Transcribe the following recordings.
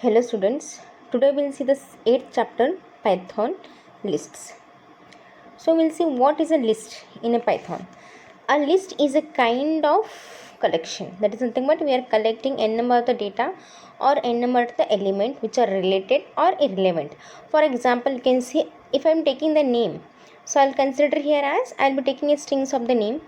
Hello students, today we'll see the 8th chapter Python lists. So we'll see what is a list in a Python. A list is a kind of collection, that is something but we are collecting n number of the data or n number of the element which are related or irrelevant. For example, you can see if I am taking the name, so I'll consider here as I'll be taking a strings of the name,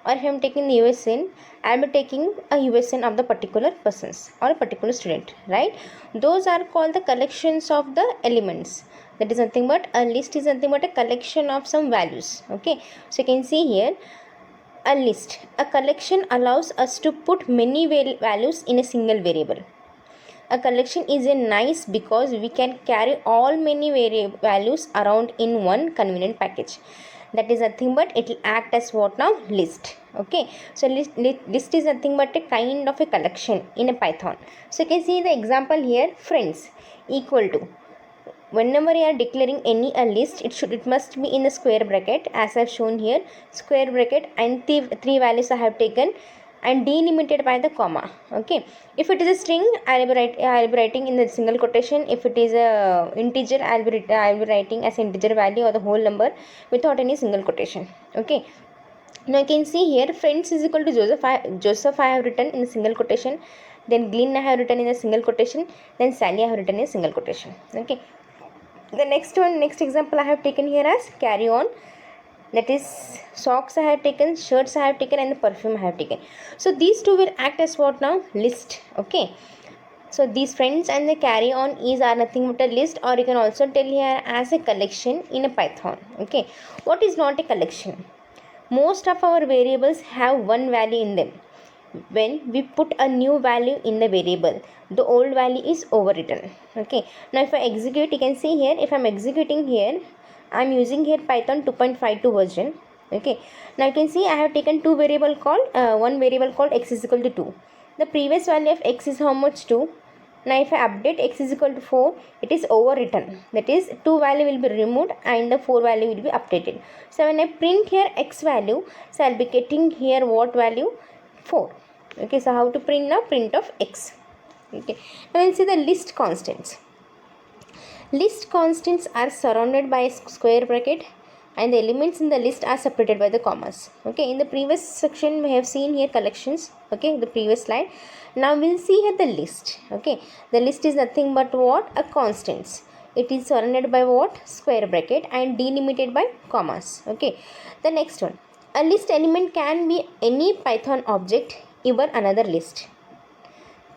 or if I am taking the USN, I will be taking a USN of the particular persons or a particular student, right? Those are called the collections of the elements. That is nothing but a list is nothing but a collection of some values. Okay, so you can see here a list. A collection allows us to put many values in a single variable. A collection is a nice because we can carry all many values around in one convenient package. That is nothing but it will act as what now? List. Okay, so list is nothing but a kind of a collection in a Python. So you can see the example here, friends equal to, whenever you are declaring any a list, it must be in the square bracket as I have shown here, square bracket, and three values I have taken and delimited by the comma. Okay, if it is a string, I'll be writing in the single quotation. If it is a integer, I'll be writing as integer value or the whole number without any single quotation. Okay, now you can see here friends is equal to Joseph I have written in a single quotation, then Glenn I have written in a single quotation, then Sally I have written in a single quotation. Okay, the next example I have taken here as carry on, that is socks I have taken, shirts I have taken, and the perfume I have taken. So these two will act as what now? List. Okay, so these friends and the carry on is are nothing but a list, or you can also tell here as a collection in a Python. Okay, what is not a collection? Most of our variables have one value in them. When we put a new value in the variable, the old value is overwritten. Okay, now if I execute, you can see here, if I'm executing here, I'm using here Python 2.52 version. Okay, now you can see I have taken one variable called x is equal to 2. The previous value of x is how much? 2. Now if I update x is equal to 4, it is overwritten. That is 2 value will be removed and the 4 value will be updated. So when I print here x value, so I'll be getting here what value? 4. Okay, so how to print now? Print of x. Okay, now we'll see the list constants. List constants are surrounded by a square bracket and the elements in the list are separated by the commas. Okay, in the previous section we have seen here collections. Okay, the previous slide. Now we'll see here the list. Okay, the list is nothing but what? A constants. It is surrounded by what? Square bracket and delimited by commas. Okay, the next one. A list element can be any Python object, even another list.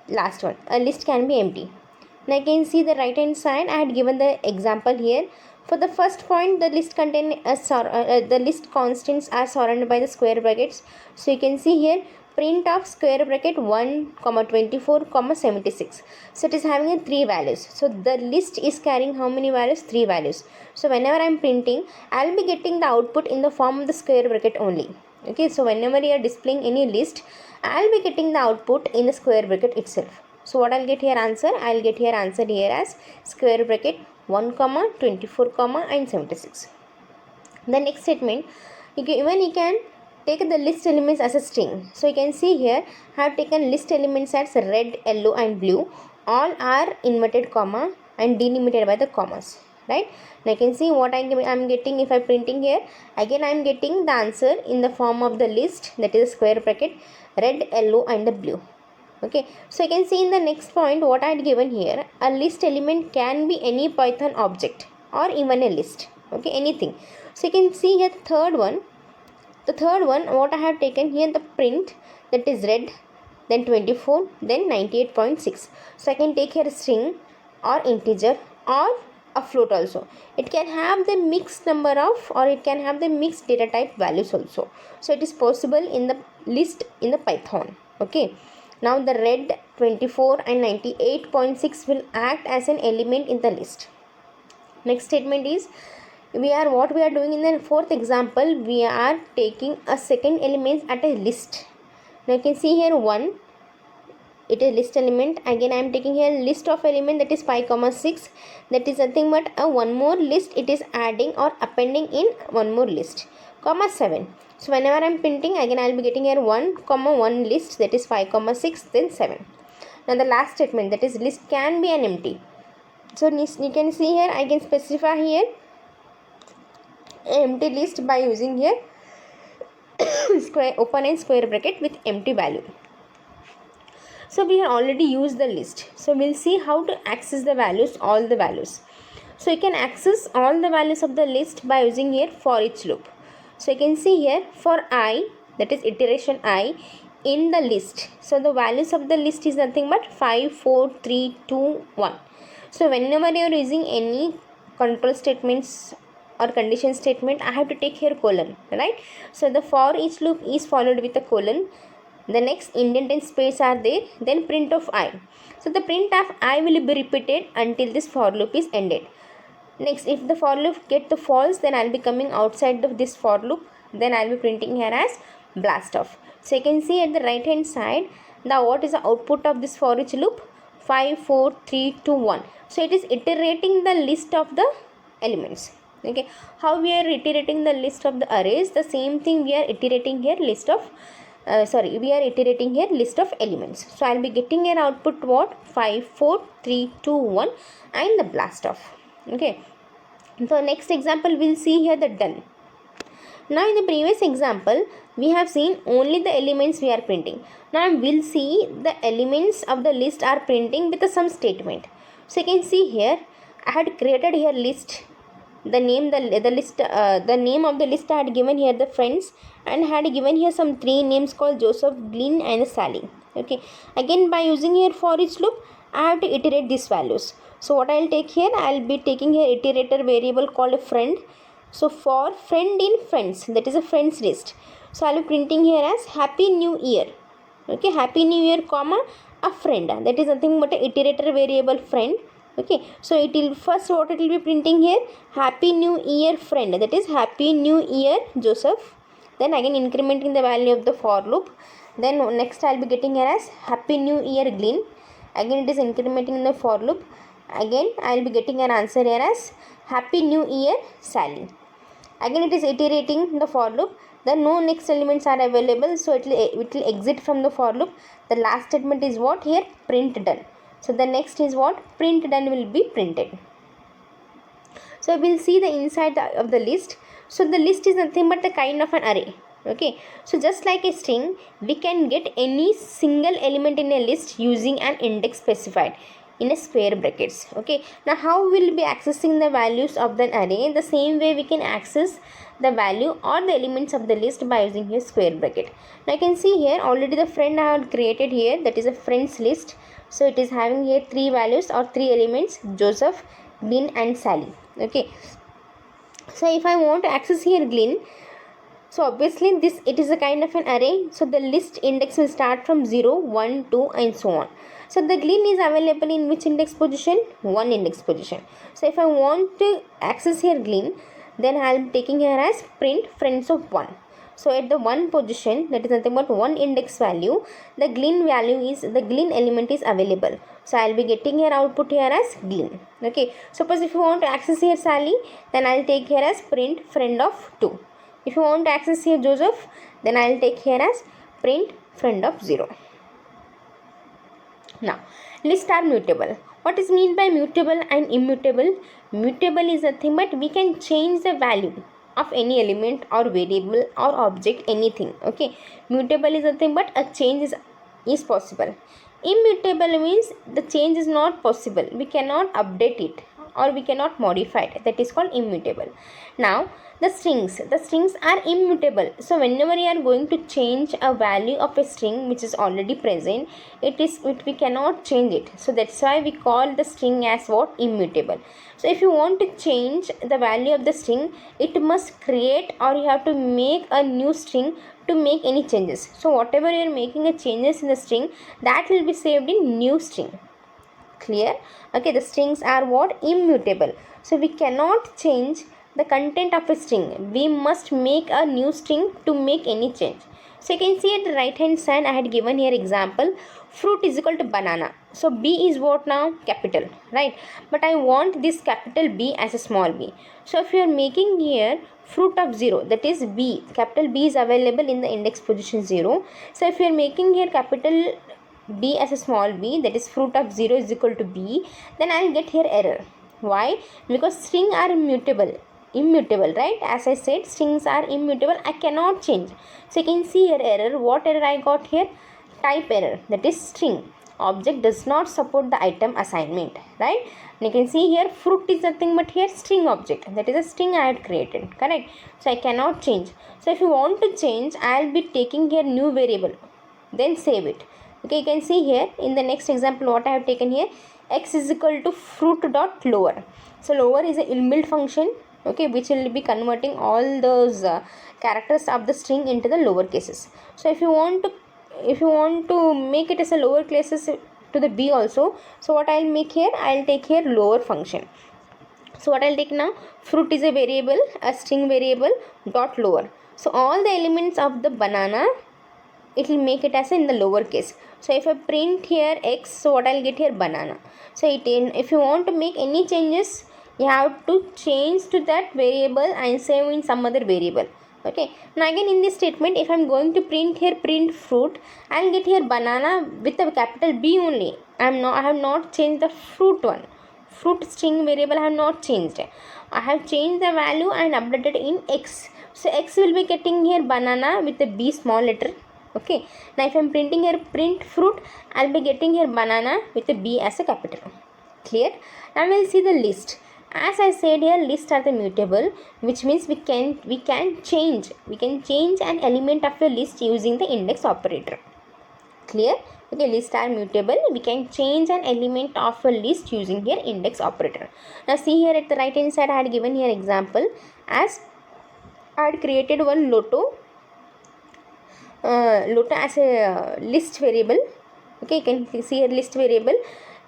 Last one, a list can be empty. Now you can see the right hand side, I had given the example here. For the first point, the list the list constants are surrounded by the square brackets. So you can see here print of square bracket 1, 24, 76. So it is having a 3 values. So the list is carrying how many values? 3 values. So whenever I am printing, I will be getting the output in the form of the square bracket only. Okay, so whenever you are displaying any list, I will be getting the output in the square bracket itself. So what I'll get here answer? I'll get here answer here as square bracket 1, 24, and 76. The next statement, you can take the list elements as a string. So you can see here I have taken list elements as red, yellow and blue. All are inverted comma and delimited by the commas. Right? Now you can see what I'm getting if I'm printing here. Again I'm getting the answer in the form of the list, that is a square bracket red, yellow and the blue. Okay, so you can see in the next point what I had given here, a list element can be any Python object or even a list. Okay, anything. So you can see here the third one what I have taken here, the print, that is red, then 24, then 98.6. So I can take here a string or integer or a float also. It can have the mixed number of, or it can have the mixed data type values also. So it is possible in the list in the Python. Okay, now the red, 24 and 98.6 will act as an element in the list. Next statement is what we are doing in the fourth example, we are taking a second element at a list. Now you can see here 1, it is list element. Again I am taking here list of element, that is 5, 6. That is nothing but a one more list it is adding or appending in one more list, 7. So whenever I am printing, again I will be getting here 1, 1 list, that is 5, 6, then 7. Now the last statement, that is list can be an empty. So you can see here, I can specify here empty list by using here square open and square bracket with empty value. So we have already used the list. So we'll see how to access the values, all the values. So you can access all the values of the list by using here for each loop. So you can see here for I, that is iteration I in the list. So the values of the list is nothing but 5, 4, 3, 2, 1. So whenever you are using any control statements or condition statement, I have to take here colon, right? So the for each loop is followed with a colon. The next indent and space are there, then print of I. So the print of I will be repeated until this for loop is ended. Next, if the for loop get the false, then I'll be coming outside of this for loop. Then I'll be printing here as blast off. So you can see at the right hand side, the what is the output of this for each loop? 5, 4, 3, 2, 1. So it is iterating the list of the elements. Okay, how we are iterating the list of the arrays? The same thing we are iterating here list of we are iterating here list of elements. So I'll be getting an output what? 5, 4, 3, 2, 1 and the blast off. Okay, so next example we'll see here the done. Now in the previous example we have seen only the elements we are printing. Now we'll see the elements of the list are printing with some statement. So you can see here I had created here list. The name the list the name of the list I had given here the friends, and had given here some 3 names called Joseph, Glenn and Sally. Okay, again by using here for each loop I have to iterate these values. So what I'll take here, I'll be taking here iterator variable called a friend. So for friend in friends, that is a friends list. So I'll be printing here as happy new year. Okay, happy new year comma a friend, that is nothing but a iterator variable friend. Okay, so it will first what it will be printing here, happy new year friend, that is happy new year Joseph. Then again incrementing the value of the for loop. Then next I'll be getting here as happy new year Glenn. Again it is incrementing in the for loop. Again I'll be getting an answer here as happy new year Sally. Again it is iterating the for loop. Then no next elements are available, so it will exit from the for loop. The last statement is what here, print done. So the next is what, print done will be printed. So we'll see the inside of the list. So the list is nothing but a kind of an array. Okay, so just like a string, we can get any single element in a list using an index specified in a square brackets. Okay, now how we'll be accessing the values of the array? The same way we can access the value or the elements of the list by using here square bracket. Now you can see here already the friend I have created here, that is a friends list. So it is having here 3 values or 3 elements, Joseph, Glenn and Sally. Okay, so if I want to access here Glenn, so obviously it is a kind of an array. So the list index will start from 0, 1, 2 and so on. So the Glenn is available in which index position? 1 index position. So if I want to access here Glenn, then I am taking here as print friends of 1. So at the 1 position, that is nothing but 1 index value, the Glenn element is available. So I'll be getting here output here as Glenn. Okay, suppose if you want to access here Sally, then I'll take here as print friend of 2. If you want to access here Joseph, then I'll take here as print friend of 0. Now lists are mutable. What is mean by mutable and immutable? Mutable is nothing but we can change the value of any element or variable or object, anything. Okay, mutable is nothing but a change is possible. Immutable means the change is not possible, we cannot update it or we cannot modify it, that is called immutable. Now the strings are immutable. So whenever you are going to change a value of a string which is already present, we cannot change it. So that's why we call the string as what, immutable. So if you want to change the value of the string, it must create or you have to make a new string to make any changes. So whatever you are making a changes in the string, that will be saved in new string. Clear? Okay, the strings are what, immutable. So we cannot change the content of a string, we must make a new string to make any change. So you can see at the right hand side I had given here example, fruit is equal to banana. So B is what now, capital, right? But I want this capital B as a small b. So if you are making here fruit of 0, that is B, capital B is available in the index position 0. So if you are making here capital b as a small b, that is fruit of 0 is equal to b, then I will get here error. Why? Because string are immutable, right? As I said, strings are immutable, I cannot change. So you can see here error. What error I got here? Type error, that is string. Object does not support the item assignment, right? And you can see here fruit is nothing but here string object, that is a string I had created, correct? So I cannot change. So if you want to change, I will be taking here new variable, then save it. Okay, you can see here in the next example what I have taken here, x is equal to fruit dot lower. So lower is an inbuilt function, okay, which will be converting all those characters of the string into the lower cases. So if you want to make it as a lower cases to the b also, so what I'll make here, I'll take here lower function. So what I'll take now, fruit is a variable, a string variable dot lower. So all the elements of the banana, it will make it as in the lower case. So if I print here x, so what I'll get here, banana. So if you want to make any changes, you have to change to that variable and save in some other variable. Okay, now again in this statement, if I'm going to print here print fruit, I'll get here banana with a capital B only. I have not changed the fruit one. Fruit string variable I have not changed. I have changed the value and updated in x. So x will be getting here banana with a B small letter. Okay, now if I'm printing here print fruit, I'll be getting here banana with a B as a capital. Clear? Now we'll see the list. As I said here, lists are the mutable, which means we can change an element of a list using the index operator. Clear? Okay, lists are mutable, we can change an element of a list using here index operator. Now see here at the right hand side, I had given here example as I had created one lotto as a list variable. Okay, you can see here list variable.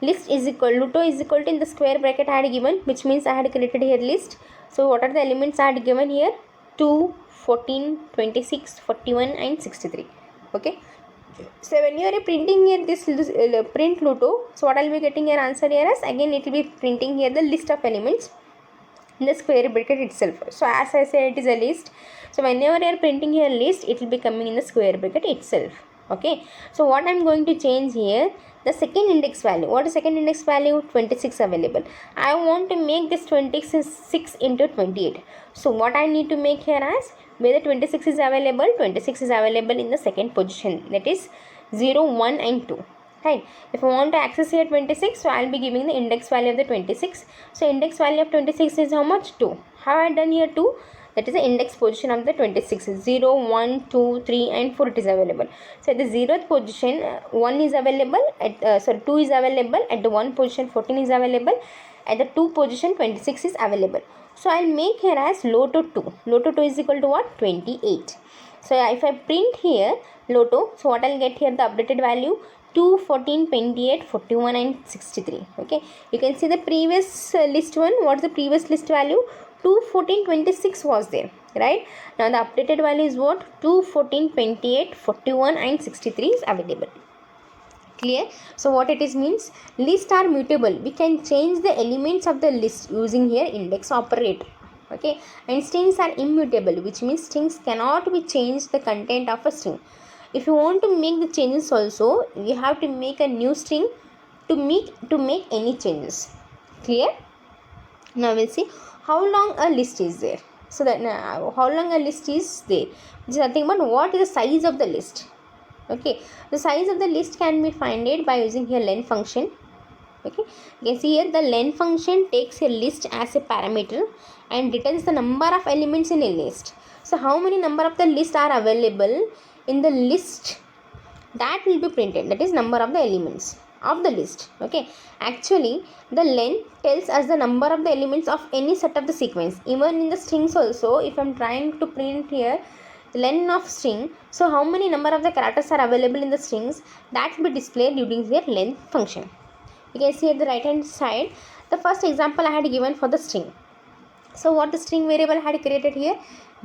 List is equal, lotto is equal to, in the square bracket I had given, which means I had created here list. So what are the elements I had given here? 2, 14, 26, 41 and 63. Okay. So when you are printing here this print lotto, so what I will be getting here answer here as, again it will be printing here the list of elements in the square bracket itself. So as I said, it is a list. So whenever you are printing here list, it will be coming in the square bracket itself. Okay, so what I am going to change here, the second index value. What is second index value? 26 available. I want to make this 26 into 28. So what I need to make here as, whether 26 is available, 26 is available in the second position, that is 0, 1 and 2. Right. If I want to access here 26, so I will be giving the index value of the 26. So index value of 26 is how much? 2. How I done here 2? That is the index position of the 26. 0, 1, 2, 3 and 4 it is available. So at the 0th position 1 is available, at 2 is available, at the 1 position 14 is available, at the 2 position 26 is available. So I will make here as lotto 2. Lotto 2 is equal to what? 28. So if I print here lotto, so what I will get here, the updated value 2, 14, 28, 41 and 63. Okay, you can see the previous list one. What's the previous list value? 2, 14, 26 was there, right? Now the updated value is what? 2, 14, 28, 41 and 63 is available. Clear? So what it is means, lists are mutable. We can change the elements of the list using here index operator. Okay, and strings are immutable, which means strings cannot be changed the content of a string. If you want to make the changes also, you have to make a new string to make any changes. Clear? Now we'll see how long a list is there. So that how long a list is there, which is nothing but what is the size of the list. Okay, the size of the list can be found by using here len function. Okay, you can see here the len function takes a list as a parameter and returns the number of elements in a list. So how many number of the list are available in the list, that will be printed, that is number of the elements of the list. Okay, actually the len tells us the number of the elements of any set of the sequence. Even in the strings also, if I am trying to print here len of string, so how many number of the characters are available in the strings, that will be displayed using their len function. You can see at the right hand side the first example I had given for the string. So what the string variable I had created here,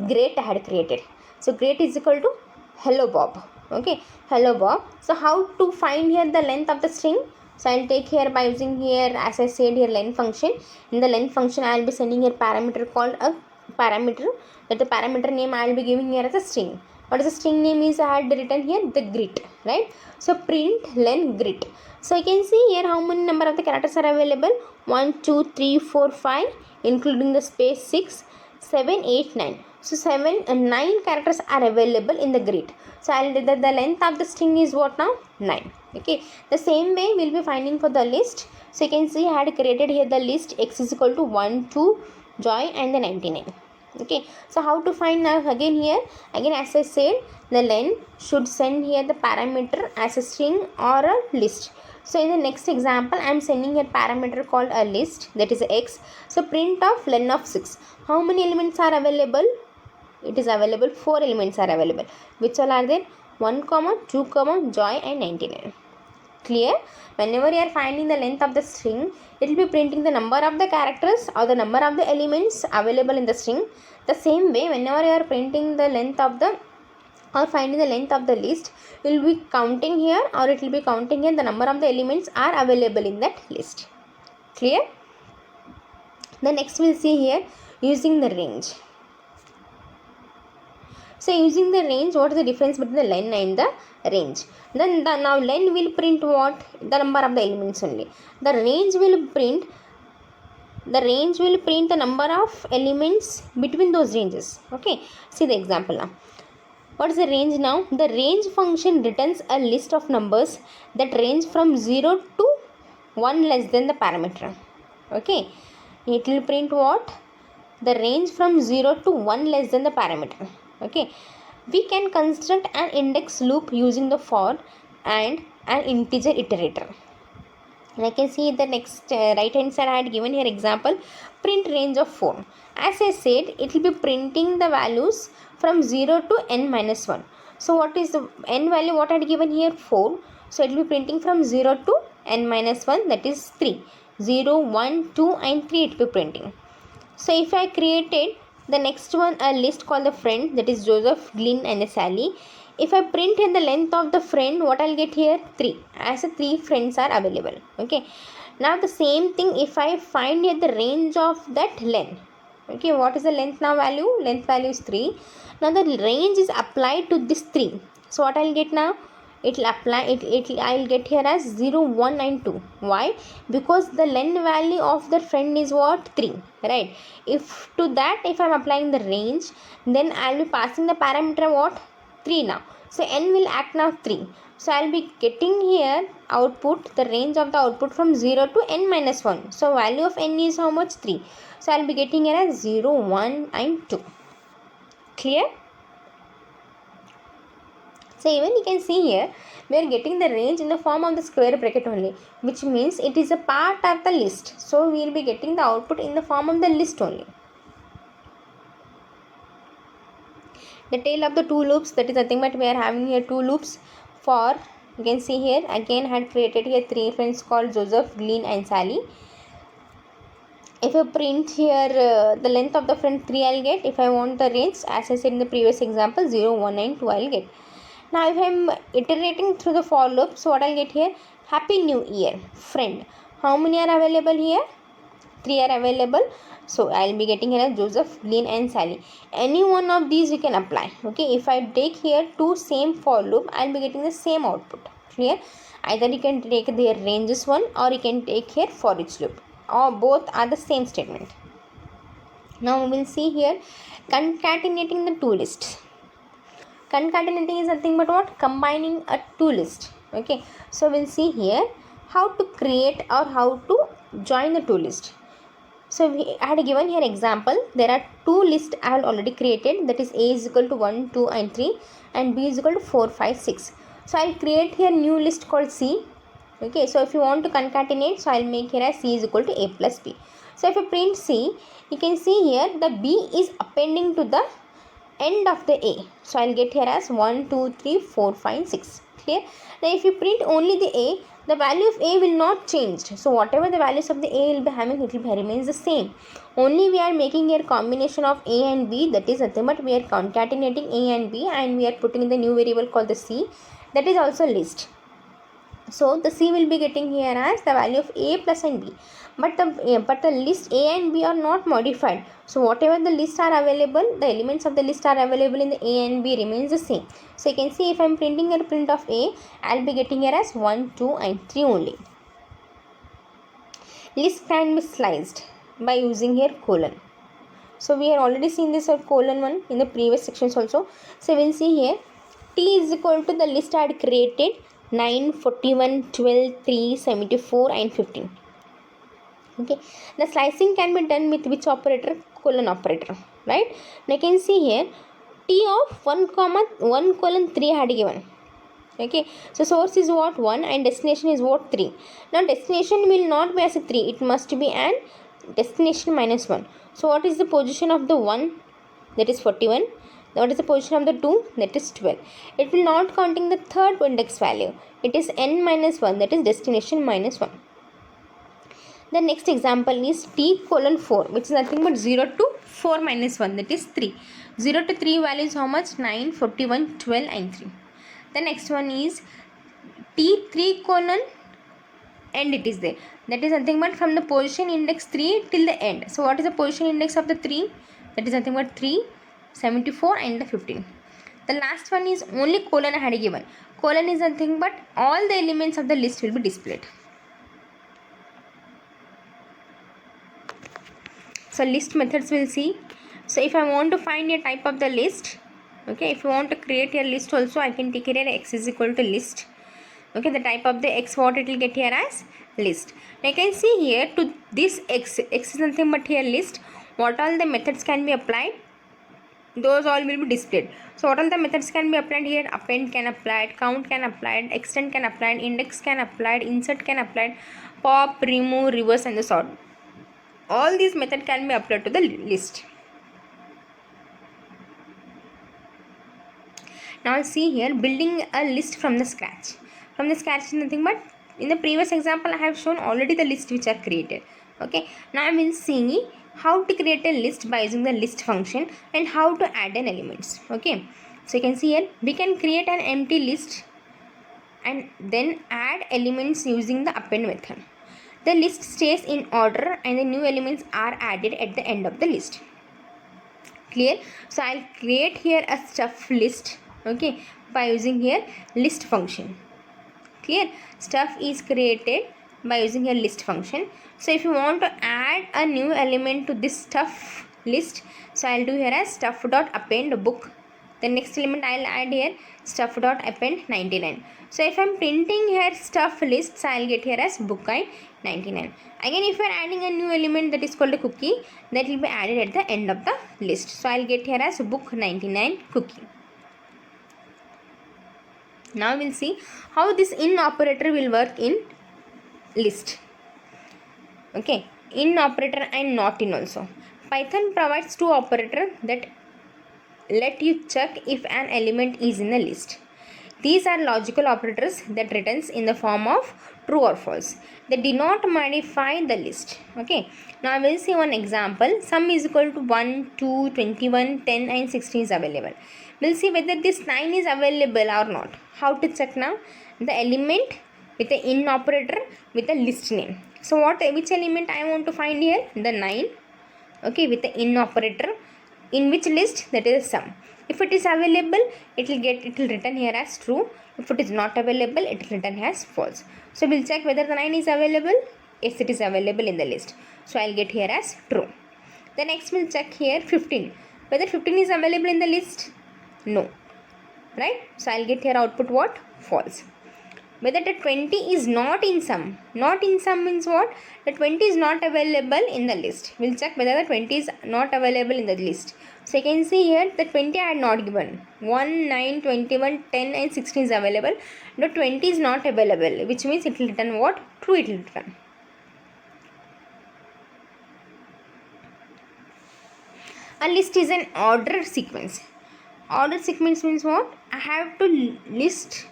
great I had created. So great is equal to hello Bob. Okay, hello Bob. So how to find here the length of the string? So I will take here by using here, as I said here, len function. In the len function I will be sending here parameter called a parameter, that the parameter name I will be giving here as a string. What is the string name is I had written here? The grit, right? So print len grit. So you can see here how many number of the characters are available. 1, 2, 3, 4, 5, including the space 6, 7, 8, 9. So 7 and 9 characters are available in the grid. So the length of the string is what now? 9. Okay. The same way we'll be finding for the list. So you can see I had created here the list x is equal to 1, 2, joy and the 99. Okay. So how to find now again here? Again as I said, the len should send here the parameter as a string or a list. So in the next example, I am sending a parameter called a list, that is x. So print of len of 6. How many elements are available? It is available 4 elements are available. Which all are there? 1, 2, joy and 99. Clear? Whenever you are finding the length of the string, it will be printing the number of the characters or the number of the elements available in the string. The same way, whenever you are printing the length of the or finding the length of the list, will be counting here or it will be counting here the number of the elements are available in that list. Clear? The next we'll see here using the range. So using the range, what is the difference between the len and the range? Then now len will print what? The number of the elements only. The range will print the number of elements between those ranges. Okay. See the example now. What is the range now? The range function returns a list of numbers that range from 0 to 1 less than the parameter. Okay. It will print what? The range from 0 to 1 less than the parameter. Okay. We can construct an index loop using the for and an integer iterator. And I can see the next right hand side I had given here example, print range of 4. As I said, it will be printing the values from 0 to n minus 1. So what is the n value? What I had given here? 4. So it will be printing from 0 to n minus 1, that is 3. 0, 1, 2 and 3 it will be printing. So if I created the next one a list called the friend, that is Joseph, Glynn and Sally. If I print in the length of the friend, what I'll get here? 3, as 3 friends are available. Okay. Now the same thing if I find here the range of that len. Okay, what is the length now value? Length value is 3. Now the range is applied to this 3. So what I'll get now? It will apply I'll get here as 0, 1 and 2. Why? Because the len value of the friend is what? 3, right? If to that if I'm applying the range, then I'll be passing the parameter what? 3 now. So n will act now 3. So I'll be getting here output, the range of the output from 0 to n minus 1. So value of n is how much? 3. So I'll be getting here as 0, 1 and 2. Clear? So even you can see here, we are getting the range in the form of the square bracket only, which means it is a part of the list. So we will be getting the output in the form of the list only. The tail of the 2 loops, that is nothing but we are having here 2 loops for, you can see here again had created here 3 friends called Joseph, Glynn and Sally. If I print here the length of the friend 3 I'll get. If I want the range, as I said in the previous example, 0, 1 and 2 I'll get. Now if I am iterating through the for loop, so what I'll get here? Happy New Year, friend. How many are available here? 3 are available. So I'll be getting here Joseph, Glynn and Sally. Any one of these you can apply. Okay, if I take here 2 same for loop, I'll be getting the same output. Clear? Either you can take their ranges one or you can take here for each loop. Or both are the same statement. Now we will see here concatenating the 2 lists. Concatenating is nothing but what? Combining a 2 list. Okay, so we'll see here how to create or how to join the 2 list. So I had given here example. There are 2 lists I have already created, that is A is equal to 1, 2 and 3 and B is equal to 4, 5, 6. So I'll create here new list called C. Okay, so if you want to concatenate, so I'll make here as C is equal to A plus B. So if you print C, you can see here the B is appending to the end of the A. So I'll get here as 1, 2, 3, 4, 5, 6. Clear? Now if you print only the A, the value of A will not change. So whatever the values of the A will be having, it will remains the same. Only we are making here combination of A and B, that is nothing but we are concatenating A and B and we are putting in the new variable called the C, that is also list. So the C will be getting here as the value of A plus and B. But the list A and B are not modified. So whatever the lists are available, the elements of the list are available in the A and B remains the same. So you can see if I am printing a print of A, I will be getting here as 1, 2 and 3 only. List can be sliced by using here colon. So we have already seen this colon one in the previous sections also. So we will see here T is equal to the list I had created 9, 41, 12, 3, 74 and 15. Okay, the slicing can be done with which operator? Colon operator, right? Now you can see here T of 1 colon 3 I had given. Okay, so source is what? 1 and destination is what? 3. Now destination will not be as a 3, it must be an destination minus 1. So what is the position of the 1? That is 41. What is the position of the 2? That is 12. It will not counting the third index value. It is n minus 1, that is destination minus 1. The next example is T colon 4, which is nothing but 0 to 4 minus 1, that is 3. 0 to 3 value is how much? 9, 41, 12 and 3. The next one is T3 colon end, it is there. That is nothing but from the position index 3 till the end. So what is the position index of the 3? That is nothing but 3, 74 and the 15. The last one is only colon I had given. Colon is nothing but all the elements of the list will be displayed. So list methods we'll see. So if I want to find a type of the list, okay, if you want to create a list also, I can take here x is equal to list. Okay, the type of the x, what it will get here as list. Now you can see here to this x is nothing but here list. What all the methods can be applied? Those all will be displayed. So what all the methods can be applied here? Append can apply, count can apply, extend can apply, index can apply, insert can apply, pop, remove, reverse and the sort. All these methods can be applied to the list. Now see here building a list from the scratch. From the scratch is nothing but in the previous example I have shown already the list which are created. Okay, now I will see how to create a list by using the list function and how to add an elements. Okay, so you can see here we can create an empty list and then add elements using the append method. The list stays in order and the new elements are added at the end of the list. Clear? So I'll create here a stuff list, okay, by using here list function. Clear? Stuff is created by using a list function. So if you want to add a new element to this stuff list, so I'll do here as stuff dot append book. The next element I'll add here stuff dot append 99. So if I'm printing here stuff lists, I'll get here as book I 99. Again, if you're adding a new element that is called a cookie, that will be added at the end of the list. So I'll get here as book 99 cookie. Now we'll see how this in operator will work in list. Okay, in operator and not in also. Python provides two operators that let you check if an element is in a list. These are logical operators that returns in the form of true or false. They do not modify the list. Okay, now we'll see one example. Sum is equal to 1, 2, 21, 10 and 16 is available. We'll see whether this 9 is available or not. How to check now? The element with the in operator with the list name. So which element I want to find here? The 9. Okay, with the in operator. In which list? That is sum. If it is available, it will return here as true. If it is not available, it will return as false. So we'll check whether the 9 is available. Yes, it is available in the list. So I'll get here as true. The next we'll check here 15. Whether 15 is available in the list? No. Right? So I'll get here output what? False. Whether the 20 is not in sum. Not in sum means what? The 20 is not available in the list. We'll check whether the 20 is not available in the list. So you can see here the 20 I had not given. 1, 9, 21, 10 and 16 is available. The 20 is not available, which means it will return what? True it will return. A list is an order sequence. Order sequence means what? I have to list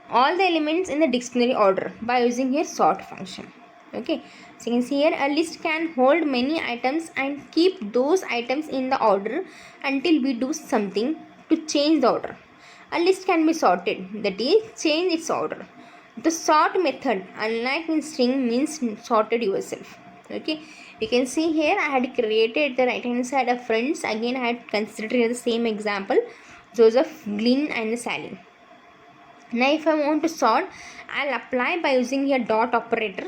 all the elements in the dictionary order by using here sort function. Okay, so you can see here a list can hold many items and keep those items in the order until we do something to change the order. A list can be sorted, that is change its order. The sort method, unlike in string, means sorted yourself. Okay, you can see here I had created the right hand side of friends. Again I had considered here the same example, Joseph, Glynn and Sally. Now if I want to sort, I'll apply by using here dot operator,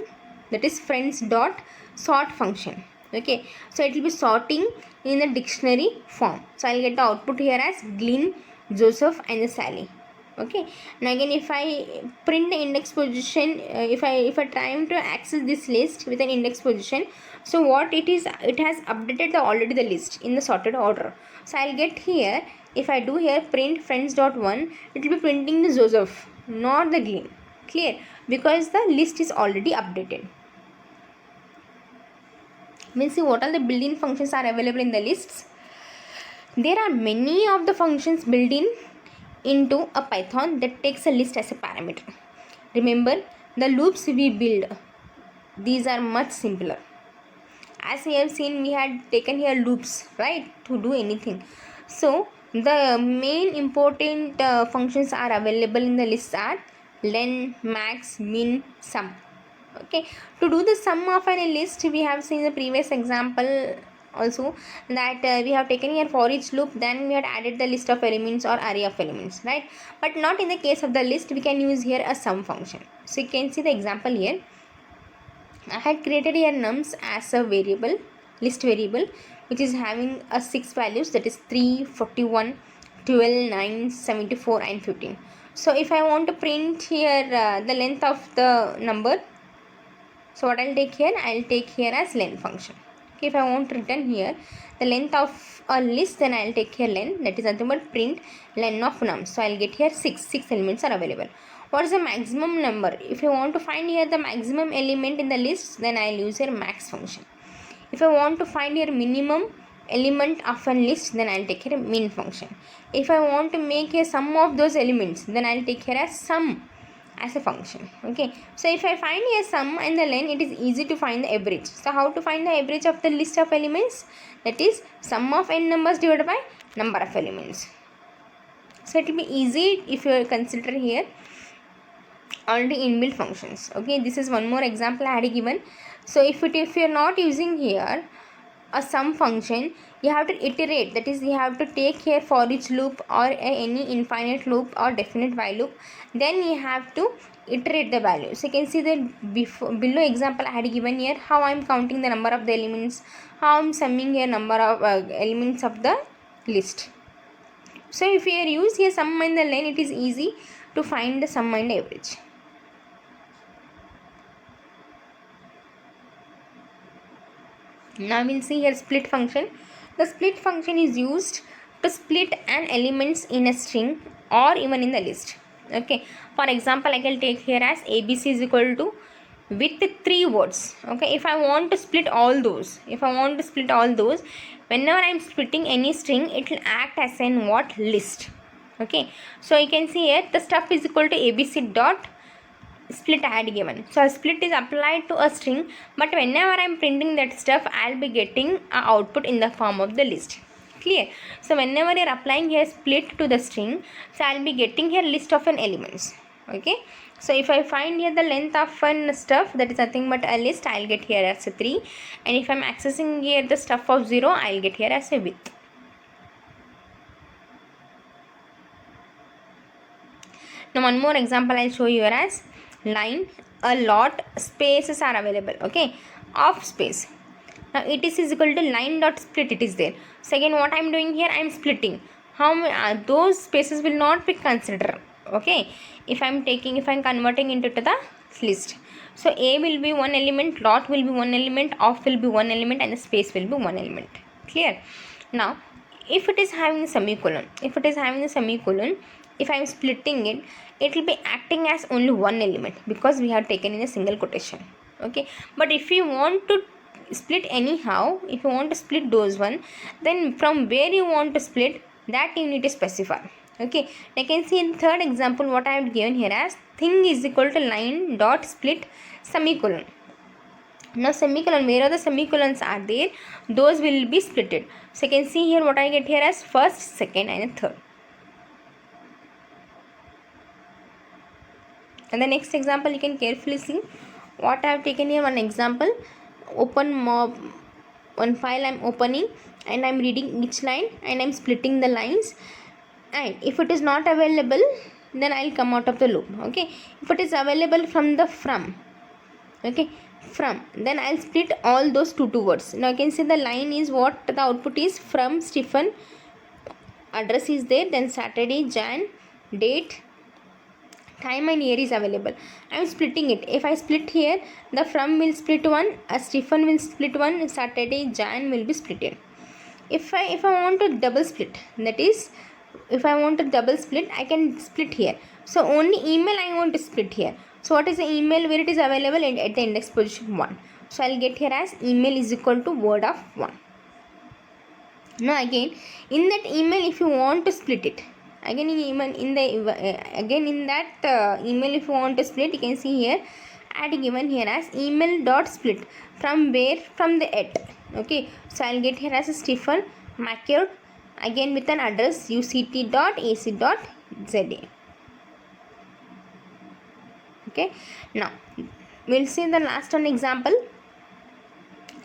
that is friends dot sort function. Okay, so it will be sorting in the dictionary form. So I'll get the output here as Glynn, Joseph and Sally. Okay, now again if I print the index position, if I trying to access this list with an index position, so what it is, it has updated the already the list in the sorted order. So I'll get here, if I do here print friends.1, it will be printing the Joseph, not the Glynn. Clear? Because the list is already updated. We'll see what all the built-in functions are available in the lists. There are many of the functions built in into a Python that takes a list as a parameter. Remember, the loops we build, these are much simpler. As we have seen, we had taken here loops, right, to do anything. So the main important functions are available in the list are len, max, min, sum. Okay, to do the sum of a list, we have seen the previous example also that we have taken here for each loop, then we had added the list of elements or array of elements, right? But not in the case of the list, we can use here a sum function. So you can see the example here. I had created here nums as a variable, list variable, which is having a 6 values, that is 3, 41, 12, 9, 74 and 15. So if I want to print here the length of the number, so what I'll take here, I'll take here as len function. Okay, if I want to return here the length of a list, then I'll take here len, that is nothing but print len of nums. So I'll get here 6 elements are available. What is the maximum number? If you want to find here the maximum element in the list, then I'll use here max function. If I want to find here minimum element of a list, then I'll take here min function. If I want to make a sum of those elements, then I'll take here as sum as a function. Okay, so if I find a sum and the len, it is easy to find the average. So how to find the average of the list of elements? That is sum of n numbers divided by number of elements. So it will be easy if you consider here already inbuilt functions. Okay, this is one more example I had given. So if you are not using here a sum function, you have to iterate, that is you have to take here for each loop or any infinite loop or definite while loop, then you have to iterate the value. So you can see the below example I had given here how I am counting the number of the elements, how I am summing here number of elements of the list. So if you use here sum and the len, it is easy to find the sum and average. Now we'll see here split function. The split function is used to split an elements in a string or even in the list. Okay, for example, I can take here as ABC is equal to with 3 words. Okay, if I want to split all those, whenever I am splitting any string, it will act as an what? List. Okay, so you can see here the stuff is equal to ABC dot split I had given. So a split is applied to a string, but whenever I am printing that stuff, I'll be getting a output in the form of the list. Clear? So whenever you're applying here split to the string, so I'll be getting here list of an elements. Okay, so if I find here the length of an stuff, that is nothing but a list, I'll get here as a 3, and if I'm accessing here the stuff of 0, I'll get here as a width. Now one more example I'll show you here as line, a lot, spaces are available. Okay, of space. Now it is equal to line dot split, it is there. So again what I am doing here, I am splitting. How those spaces will not be considered. Okay, if I am converting into the list. So a will be one element, lot will be one element, of will be one element, and the space will be one element. Clear? Now if it is having a semicolon, if I am splitting it, it will be acting as only one element because we have taken in a single quotation. Okay, but if you want to split anyhow, if you want to split those one, then from where you want to split, that you need to specify. Okay, I can see in the third example what I have given here as thing is equal to line dot split semicolon. Now semicolon, where are the semicolons are there, those will be splitted. So you can see here what I get here as first, second and third. And the next example you can carefully see what I have taken here. One example, open mob, one file I'm opening and I'm reading each line and I'm splitting the lines, and if it is not available then I'll come out of the loop. Okay, if it is available from the from, okay, from, then I'll split all those two words. Now you can see the line is what the output is, from Stephen, address is there, then Saturday, Jan, date, time and year is available. I am splitting it. If I split here, the from will split one, Stephen will split one, Saturday, Jan will be splitted. If I want to double split, that is, if I want to double split, I can split here. So only email I want to split here. So what is the email where it is available at the index position 1. So I'll get here as email is equal to word of 1. Now again in that email, if you want to split it, again in that email, if you want to split, you can see here I had given here as email dot split from where, from the at. Okay, so I'll get here as a Stephen Macquarie, again with an address uct dot ac dot za. Okay, now we'll see the last one example.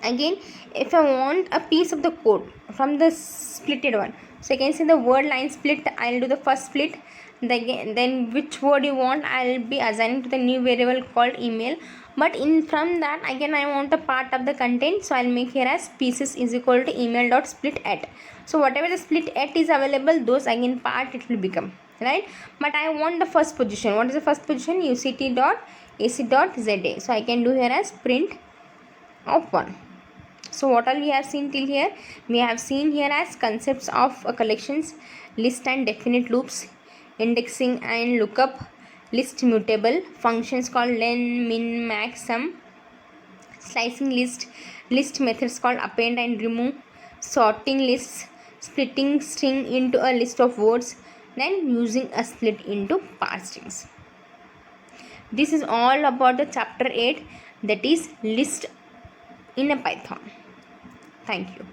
Again, if I want a piece of the code from the splitted one, so you can see the word line split, I'll do the first split, then which word you want I'll be assigning to the new variable called email. But in from that again I want a part of the content, so I'll make here as pieces is equal to email dot split at. So whatever the split at is available, those again part it will become, right? But I want the first position. What is the first position? uct dot ac dot za. So I can do here as print of 1. So what all we have seen till here? We have seen here as concepts of collections, list and definite loops, indexing and lookup, list mutable, functions called len, min, max, sum, slicing list, list methods called append and remove, sorting lists, splitting string into a list of words, then using a split into parse strings. This is all about the chapter 8, that is list in a Python. Thank you.